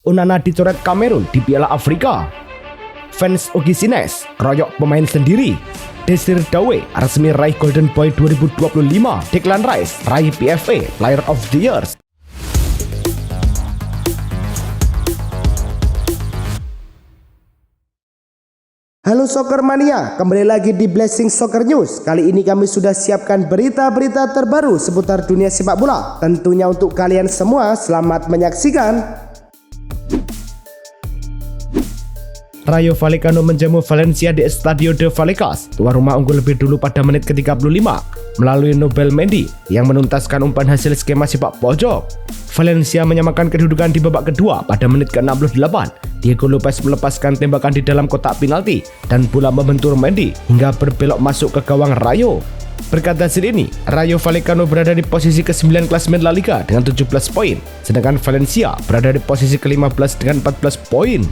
Onana dicoret Kamerun di Piala Afrika. Fans Ogisines royok pemain sendiri. Desir Dawe resmi raih Golden Boy 2025. Declan Rice raih PFA Player of the Year. Halo Soccer Mania, kembali lagi di Blessing Soccer News. Kali ini kami sudah siapkan berita-berita terbaru seputar dunia sepak bola. Tentunya untuk kalian semua, selamat menyaksikan. Rayo Vallecano menjamu Valencia di Estadio de Vallecas. Tuan rumah unggul lebih dulu pada menit ke-35 melalui Nobel Mendy yang menuntaskan umpan hasil skema sepak pojok. Valencia menyamakan kedudukan di babak kedua pada menit ke-68. Diego Lopez melepaskan tembakan di dalam kotak penalti dan bola membentur Mendy hingga berbelok masuk ke gawang Rayo. Berkat hasil ini, Rayo Vallecano berada di posisi ke-9 klasemen La Liga dengan 17 poin, sedangkan Valencia berada di posisi ke-15 dengan 14 poin.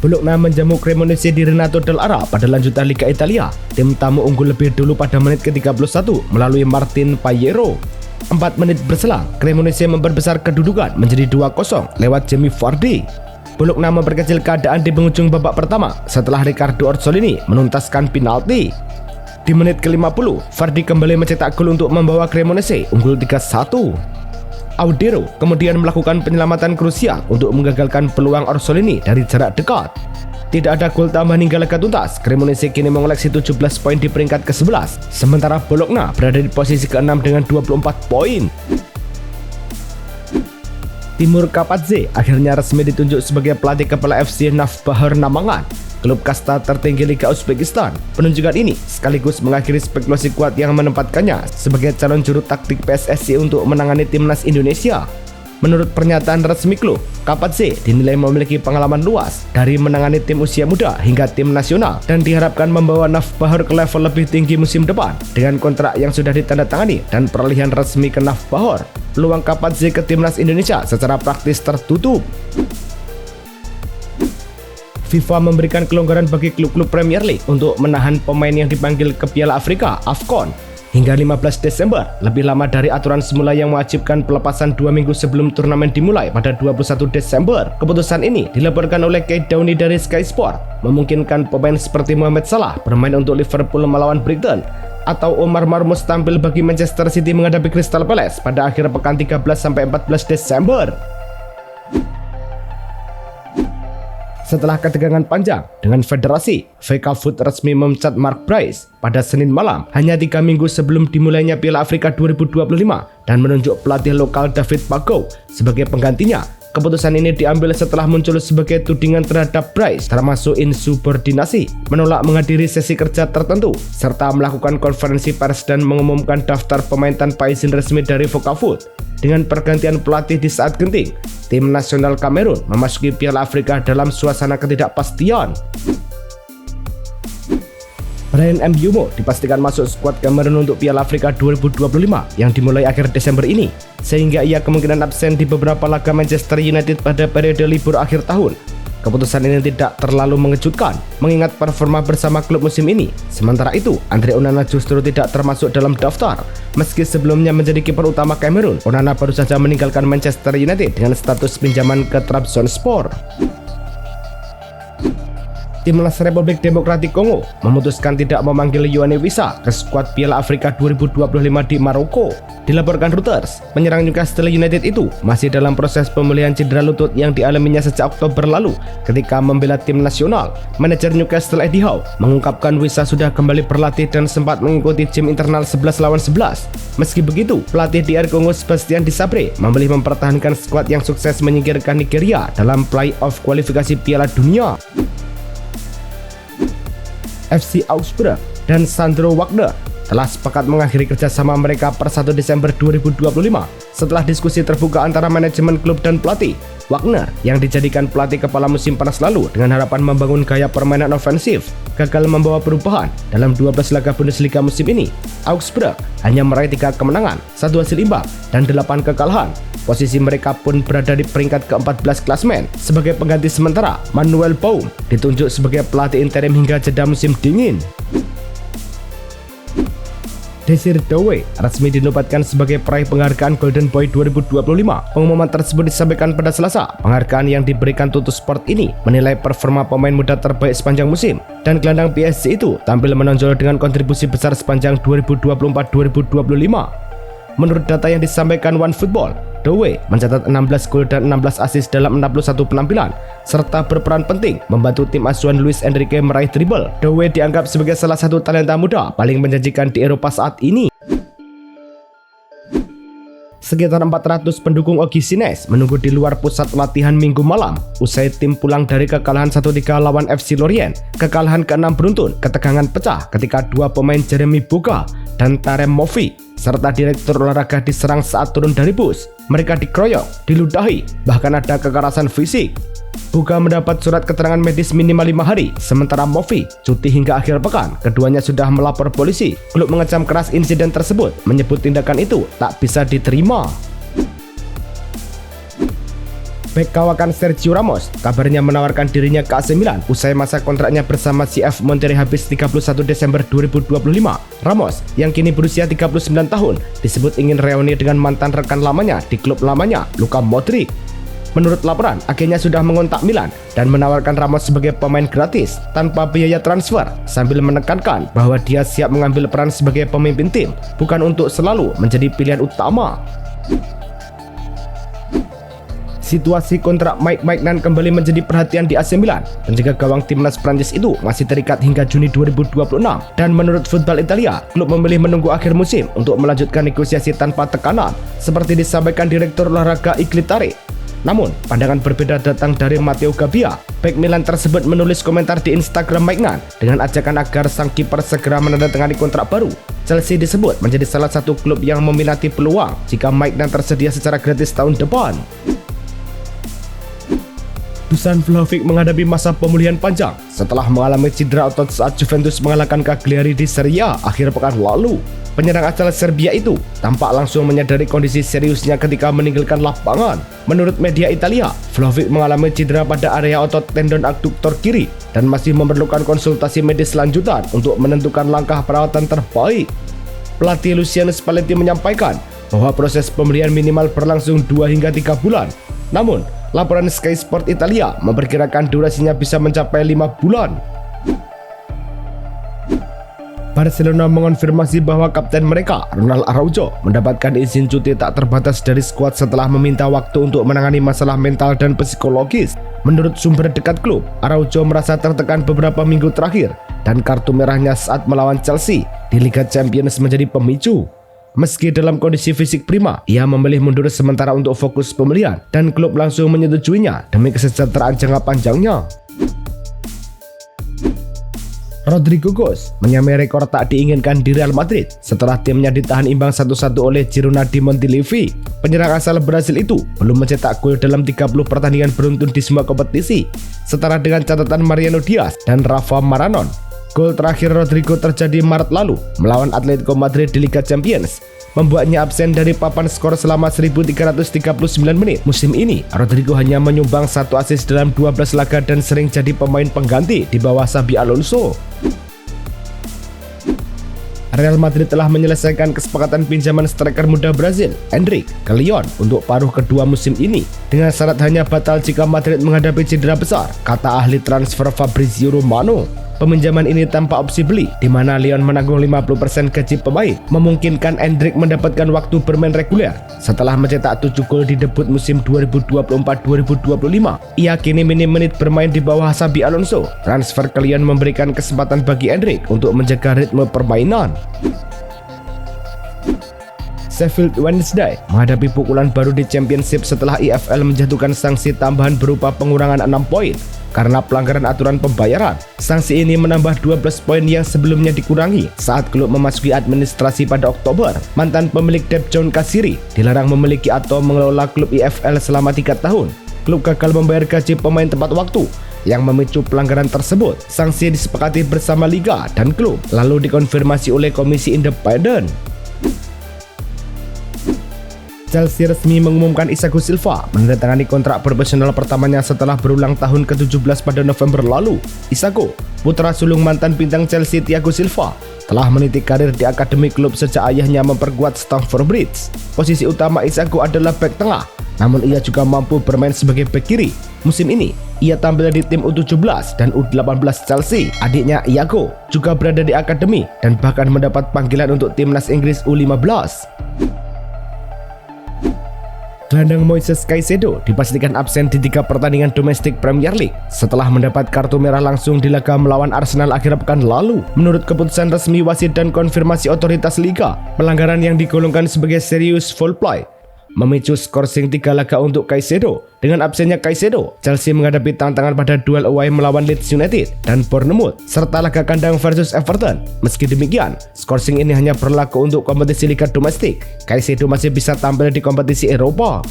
Bologna menjamu Cremonese di Renato Dell'Ara pada lanjutan Liga Italia. Tim tamu unggul lebih dulu pada menit ke-31 melalui Martin Payero. 4 menit berselang, Cremonese memperbesar kedudukan menjadi 2-0 lewat Jamie Vardy. Bologna memperkecil keadaan di penghujung babak pertama setelah Riccardo Orsolini menuntaskan penalti. Di menit ke-50, Vardy kembali mencetak gol untuk membawa Cremonese unggul 3-1. Audero kemudian melakukan penyelamatan krusial untuk menggagalkan peluang Orsolini dari jarak dekat. Tidak ada gol tambahan hingga laga tuntas. Cremonese kini mengoleksi 17 poin di peringkat ke-11, sementara Bologna berada di posisi ke-6 dengan 24 poin. Timur Kapadze akhirnya resmi ditunjuk sebagai pelatih kepala FC Navbahar Namangan, klub kasta tertinggi Liga Uzbekistan. Penunjukan ini sekaligus mengakhiri spekulasi kuat yang menempatkannya sebagai calon juru taktik PSSI untuk menangani timnas Indonesia. Menurut pernyataan resmi klub, Kapadze dinilai memiliki pengalaman luas dari menangani tim usia muda hingga tim nasional dan diharapkan membawa Navbahar ke level lebih tinggi musim depan. Dengan kontrak yang sudah ditandatangani dan peralihan resmi ke Navbahar, peluang Kapadze ke timnas Indonesia secara praktis tertutup. FIFA memberikan kelonggaran bagi klub-klub Premier League untuk menahan pemain yang dipanggil ke Piala Afrika AFCON hingga 15 Desember, lebih lama dari aturan semula yang mewajibkan pelepasan 2 minggu sebelum turnamen dimulai pada 21 Desember. Keputusan ini dilaporkan oleh Keith Downey dari Sky Sport, memungkinkan pemain seperti Mohamed Salah bermain untuk Liverpool melawan Brighton atau Omar Marmoush tampil bagi Manchester City menghadapi Crystal Palace pada akhir pekan 13-14 Desember. Setelah ketegangan panjang dengan federasi, VK Food resmi memecat Mark Bryce pada Senin malam, hanya 3 minggu sebelum dimulainya Piala Afrika 2025, dan menunjuk pelatih lokal David Pago sebagai penggantinya. Keputusan ini diambil setelah muncul sebagai tudingan terhadap Bryce, termasuk insubordinasi, menolak menghadiri sesi kerja tertentu, serta melakukan konferensi pers dan mengumumkan daftar pemain tanpa izin resmi dari VK Food. Dengan pergantian pelatih di saat genting, tim nasional Kamerun memasuki Piala Afrika dalam suasana ketidakpastian. Bryan Mbeumo dipastikan masuk skuad Kamerun untuk Piala Afrika 2025 yang dimulai akhir Desember ini, sehingga ia kemungkinan absen di beberapa laga Manchester United pada periode libur akhir tahun. Keputusan ini tidak terlalu mengejutkan, mengingat performa bersama klub musim ini. Sementara itu, Andre Onana justru tidak termasuk dalam daftar. Meski sebelumnya menjadi kiper utama Kamerun, Onana baru saja meninggalkan Manchester United dengan status pinjaman ke Trabzonspor. Timnas Republik Demokratik Kongo memutuskan tidak memanggil Yoane Wissa ke skuad Piala Afrika 2025 di Maroko. Dilaporkan Reuters, penyerang Newcastle United itu masih dalam proses pemulihan cedera lutut yang dialaminya sejak Oktober lalu ketika membela tim nasional. Manajer Newcastle Eddie Howe mengungkapkan Wissa sudah kembali berlatih dan sempat mengikuti gym internal 11 lawan 11. Meski begitu, pelatih DR Kongo Sebastian Desabre memilih mempertahankan skuad yang sukses menyingkirkan Nigeria dalam play-off kualifikasi Piala Dunia. FC Augsburg dan Sandro Wagner telah sepakat mengakhiri kerjasama mereka per 1 Desember 2025 setelah diskusi terbuka antara manajemen klub dan pelatih. Wagner yang dijadikan pelatih kepala musim panas lalu dengan harapan membangun gaya permainan ofensif gagal membawa perubahan dalam 12 laga Bundesliga musim ini. Augsburg hanya meraih 3 kemenangan, 1 hasil imbang, dan 8 kekalahan. Posisi mereka pun berada di peringkat ke-14 klasemen. Sebagai pengganti sementara, Manuel Baum ditunjuk sebagai pelatih interim hingga jeda musim dingin. Desir Doué resmi dinobatkan sebagai peraih penghargaan Golden Boy 2025. Pengumuman tersebut disampaikan pada Selasa. Penghargaan yang diberikan Tutu Sport ini menilai performa pemain muda terbaik sepanjang musim, dan gelandang PSG itu tampil menonjol dengan kontribusi besar sepanjang 2024-2025. Menurut data yang disampaikan OneFootball, Doué mencatat 16 gol dan 16 assist dalam 61 penampilan, serta berperan penting membantu tim asuhan Luis Enrique meraih treble. Doué dianggap sebagai salah satu talenta muda paling menjanjikan di Eropa saat ini. Sekitar 400 pendukung Ogisines menunggu di luar pusat latihan Minggu malam usai tim pulang dari kekalahan 1-3 lawan FC Lorient. Kekalahan ke-6 beruntun, ketegangan pecah ketika dua pemain Jeremy Boga dan Tarem Mofi serta direktur olahraga diserang saat turun dari bus. Mereka dikeroyok, diludahi, bahkan ada kekerasan fisik. Boga mendapat surat keterangan medis minimal 5 hari, sementara Mofi cuti hingga akhir pekan. Keduanya sudah melapor polisi. Klub mengecam keras insiden tersebut, menyebut tindakan itu tak bisa diterima. Bek kawakan Sergio Ramos kabarnya menawarkan dirinya ke AC Milan usai masa kontraknya bersama CF Monterrey habis 31 Desember 2025. Ramos yang kini berusia 39 tahun disebut ingin reuni dengan mantan rekan lamanya di klub lamanya, Luka Modric. Menurut laporan, agennya sudah mengontak Milan dan menawarkan Ramos sebagai pemain gratis tanpa biaya transfer, sambil menekankan bahwa dia siap mengambil peran sebagai pemimpin tim, bukan untuk selalu menjadi pilihan utama. Situasi kontrak Mike Maignan kembali menjadi perhatian di AC Milan. Penjaga gawang timnas Prancis itu masih terikat hingga Juni 2026, dan menurut Football Italia, klub memilih menunggu akhir musim untuk melanjutkan negosiasi tanpa tekanan, seperti disampaikan Direktur Olahraga Iglitare. Namun, pandangan berbeda datang dari Matteo Gabbia. Bek Milan tersebut menulis komentar di Instagram Maignan dengan ajakan agar sang kiper segera menandatangani kontrak baru. Chelsea disebut menjadi salah satu klub yang meminati peluang jika Maignan tersedia secara gratis tahun depan. Dusan Vlahovic menghadapi masa pemulihan panjang setelah mengalami cedera otot saat Juventus mengalahkan Cagliari di Serie A akhir pekan lalu. Penyerang asal Serbia itu tampak langsung menyadari kondisi seriusnya ketika meninggalkan lapangan. Menurut media Italia, Vlahovic mengalami cedera pada area otot tendon abduktor kiri dan masih memerlukan konsultasi medis lanjutan untuk menentukan langkah perawatan terbaik. Pelatih Luciano Spalletti menyampaikan bahwa proses pemulihan minimal berlangsung 2 hingga 3 bulan. Namun, laporan Sky Sport Italia memperkirakan durasinya bisa mencapai 5 bulan. Barcelona mengonfirmasi bahwa kapten mereka, Ronald Araujo, mendapatkan izin cuti tak terbatas dari skuad setelah meminta waktu untuk menangani masalah mental dan psikologis. Menurut sumber dekat klub, Araujo merasa tertekan beberapa minggu terakhir, dan kartu merahnya saat melawan Chelsea di Liga Champions menjadi pemicu. Meski dalam kondisi fisik prima, ia memilih mundur sementara untuk fokus pemulihan, dan klub langsung menyetujuinya demi kesejahteraan jangka panjangnya. Rodrigo Goes menyamai rekor tak diinginkan di Real Madrid setelah timnya ditahan imbang 1-1 oleh Girona di Montilivi. Penyerang asal Brasil itu belum mencetak gol dalam 30 pertandingan beruntun di semua kompetisi, setara dengan catatan Mariano Diaz dan Rafa Maranon. Gol terakhir Rodrigo terjadi Maret lalu melawan Atletico Madrid di Liga Champions, membuatnya absen dari papan skor selama 1339 menit. Musim ini, Rodrigo hanya menyumbang 1 assist dalam 12 laga dan sering jadi pemain pengganti di bawah Xabi Alonso. Real Madrid telah menyelesaikan kesepakatan pinjaman striker muda Brazil, Endrick, ke Lyon untuk paruh kedua musim ini, dengan syarat hanya batal jika Madrid menghadapi cedera besar, kata ahli transfer Fabrizio Romano. Peminjaman ini tanpa opsi beli, di mana Lyon menanggung 50% gaji pemain, memungkinkan Endrick mendapatkan waktu bermain reguler. Setelah mencetak 7 gol di debut musim 2024-2025, ia kini minim menit bermain di bawah Xabi Alonso. Transfer ke Lyon memberikan kesempatan bagi Endrick untuk menjaga ritme permainan. Sheffield Wednesday menghadapi pukulan baru di Championship setelah EFL menjatuhkan sanksi tambahan berupa pengurangan 6 poin karena pelanggaran aturan pembayaran. Sanksi ini menambah 12 poin yang sebelumnya dikurangi saat klub memasuki administrasi pada Oktober. Mantan pemilik Deb John Kasiri dilarang memiliki atau mengelola klub EFL selama 3 tahun. Klub gagal membayar gaji pemain tepat waktu yang memicu pelanggaran tersebut. Sanksi disepakati bersama liga dan klub, lalu dikonfirmasi oleh komisi independen. Chelsea resmi mengumumkan Isago Silva menandatangani kontrak profesional pertamanya setelah berulang tahun ke-17 pada November lalu. Isago, putra sulung mantan bintang Chelsea Thiago Silva, telah meniti karir di akademi klub sejak ayahnya memperkuat Stamford Bridge. Posisi utama Isago adalah bek tengah, namun ia juga mampu bermain sebagai bek kiri. Musim ini, ia tampil di tim U17 dan U18 Chelsea. Adiknya Iago juga berada di akademi dan bahkan mendapat panggilan untuk timnas Inggris U15. Gelandang Moises Caicedo dipastikan absen di 3 pertandingan domestik Premier League setelah mendapat kartu merah langsung di laga melawan Arsenal akhir pekan lalu. Menurut keputusan resmi wasit dan konfirmasi otoritas liga, pelanggaran yang digolongkan sebagai serius foul play memicu skorsing 3 laga untuk Caicedo. Dengan absennya Caicedo, Chelsea menghadapi tantangan pada duel away melawan Leeds United dan Bournemouth serta laga kandang versus Everton. Meski demikian, skorsing ini hanya berlaku untuk kompetisi liga domestik. Caicedo masih bisa tampil di kompetisi Eropa.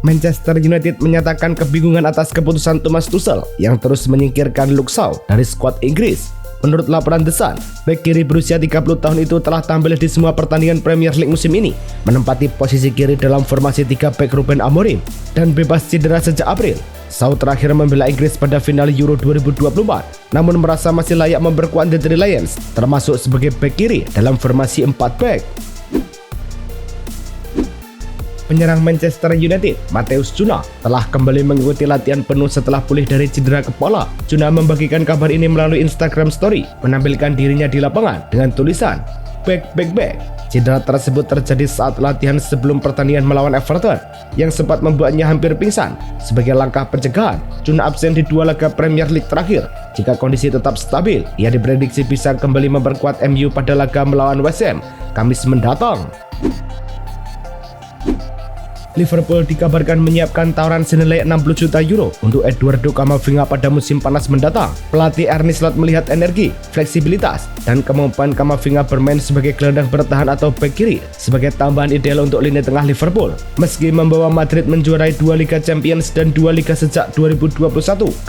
Manchester United menyatakan kebingungan atas keputusan Thomas Tuchel yang terus menyingkirkan Luke Shaw dari skuad Inggris. Menurut laporan The Sun, bek kiri berusia 30 tahun itu telah tampil di semua pertandingan Premier League musim ini, menempati posisi kiri dalam formasi 3 bek Ruben Amorim, dan bebas cedera sejak April. Shaw terakhir membela Inggris pada final Euro 2024, namun merasa masih layak memperkuat The Three Lions, termasuk sebagai bek kiri dalam formasi 4 bek. Penyerang Manchester United, Matheus Cunha, telah kembali mengikuti latihan penuh setelah pulih dari cedera kepala. Cunha membagikan kabar ini melalui Instagram Story, menampilkan dirinya di lapangan dengan tulisan "Back". Cedera tersebut terjadi saat latihan sebelum pertandingan melawan Everton, yang sempat membuatnya hampir pingsan. Sebagai langkah pencegahan, Cunha absen di 2 laga Premier League terakhir. Jika kondisi tetap stabil, ia diprediksi bisa kembali memperkuat MU pada laga melawan West Ham Kamis mendatang. Liverpool dikabarkan menyiapkan tawaran senilai 60 juta euro untuk Eduardo Camavinga pada musim panas mendatang. Pelatih Arne Slot melihat energi, fleksibilitas, dan kemampuan Camavinga bermain sebagai gelandang bertahan atau bek kiri sebagai tambahan ideal untuk lini tengah Liverpool. Meski membawa Madrid menjuarai 2 Liga Champions dan 2 Liga sejak 2021,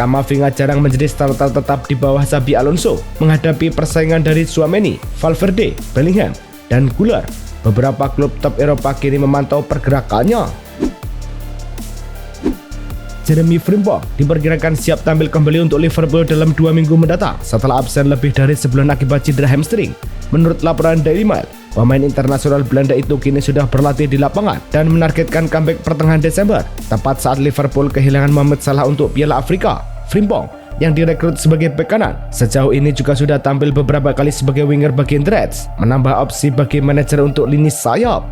Camavinga jarang menjadi starter tetap di bawah Xabi Alonso menghadapi persaingan dari Tchouaméni, Valverde, Bellingham, dan Güler. Beberapa klub top Eropa kini memantau pergerakannya. Jeremy Frimpong diperkirakan siap tampil kembali untuk Liverpool dalam 2 minggu mendatang setelah absen lebih dari sebulan akibat cedera hamstring. Menurut laporan Daily Mail, pemain internasional Belanda itu kini sudah berlatih di lapangan dan menargetkan comeback pertengahan Desember, tepat saat Liverpool kehilangan Mohamed Salah untuk Piala Afrika. Frimpong yang direkrut sebagai bek kanan, sejauh ini juga sudah tampil beberapa kali sebagai winger bagian Reds, menambah opsi bagi manajer untuk lini sayap.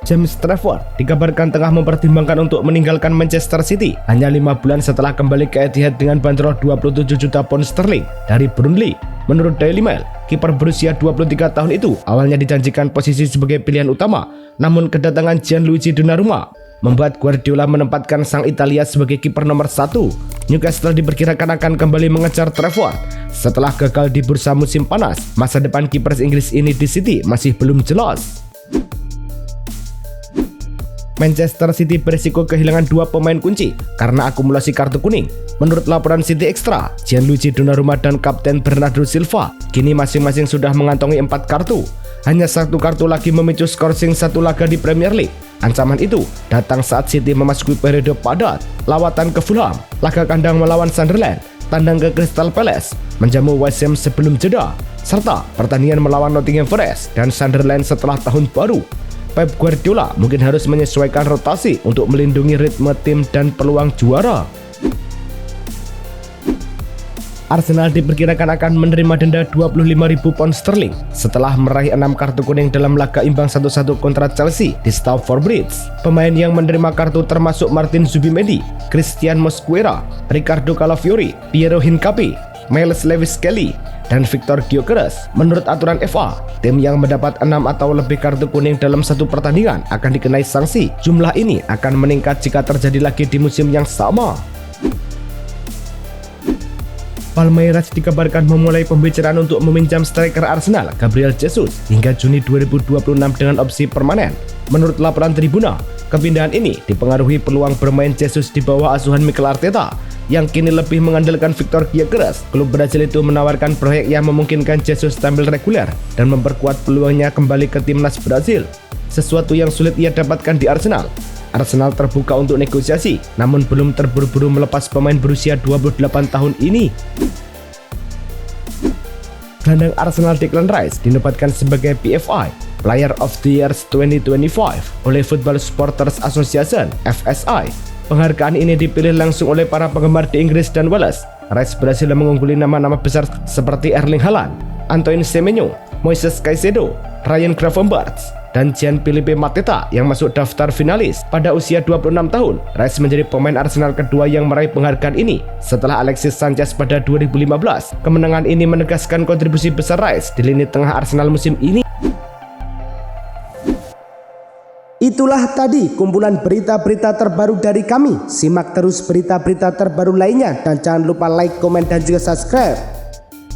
James Trafford dikabarkan tengah mempertimbangkan untuk meninggalkan Manchester City hanya 5 bulan setelah kembali ke Etihad dengan bandrol 27 juta pound sterling dari Burnley. Menurut Daily Mail, kiper berusia 23 tahun itu awalnya dijanjikan posisi sebagai pilihan utama, namun kedatangan Gianluigi Donnarumma membuat Guardiola menempatkan sang Italia sebagai kiper nomor 1. Newcastle diperkirakan akan kembali mengejar Trafford setelah gagal di bursa musim panas. Masa depan kiper Inggris ini di City masih belum jelas. Manchester City berisiko kehilangan 2 pemain kunci karena akumulasi kartu kuning. Menurut laporan City Extra, Gianluigi Donnarumma dan Kapten Bernardo Silva kini masing-masing sudah mengantongi 4 kartu. Hanya 1 kartu lagi memicu skorsing 1 laga di Premier League. Ancaman itu datang saat City memasuki periode padat. Lawatan ke Fulham, laga kandang melawan Sunderland, tandang ke Crystal Palace, menjamu West Ham sebelum jeda, serta pertandingan melawan Nottingham Forest dan Sunderland setelah tahun baru. Pep Guardiola mungkin harus menyesuaikan rotasi untuk melindungi ritme tim dan peluang juara. Arsenal diperkirakan akan menerima denda 25.000 pound sterling setelah meraih 6 kartu kuning dalam laga imbang 1-1 kontra Chelsea di Stamford Bridge. Pemain yang menerima kartu termasuk Martin Zubimendi, Christian Mosquera, Ricardo Calafiori, Piero Hincapié, Miles Lewis-Kelly, dan Victor Gyökeres. Menurut aturan FA, tim yang mendapat 6 atau lebih kartu kuning dalam 1 pertandingan akan dikenai sanksi. Jumlah ini akan meningkat jika terjadi lagi di musim yang sama. Palmeiras dikabarkan memulai pembicaraan untuk meminjam striker Arsenal Gabriel Jesus hingga Juni 2026 dengan opsi permanen. Menurut laporan Tribuna, kepindahan ini dipengaruhi peluang bermain Jesus di bawah asuhan Mikel Arteta yang kini lebih mengandalkan Victor Gyökeres. Klub Brasil itu menawarkan proyek yang memungkinkan Jesus tampil reguler dan memperkuat peluangnya kembali ke timnas Brasil, sesuatu yang sulit ia dapatkan di Arsenal. Arsenal terbuka untuk negosiasi, namun belum terburu-buru melepas pemain berusia 28 tahun ini. Gelandang Arsenal Declan Rice dinobatkan sebagai PFI Player of the Year 2025 oleh Football Supporters Association (FSI). Penghargaan ini dipilih langsung oleh para penggemar di Inggris dan Wales. Rice berhasil mengungguli nama-nama besar seperti Erling Haaland, Antoine Semenyo, Moises Caicedo, Ryan Gravenberch, dan Gianfilippo Mateta yang masuk daftar finalis. Pada usia 26 tahun, Rice menjadi pemain Arsenal kedua yang meraih penghargaan ini setelah Alexis Sanchez pada 2015. Kemenangan ini menegaskan kontribusi besar Rice di lini tengah Arsenal musim ini. Itulah tadi kumpulan berita-berita terbaru dari kami. Simak terus berita-berita terbaru lainnya dan jangan lupa like, komen, dan juga subscribe.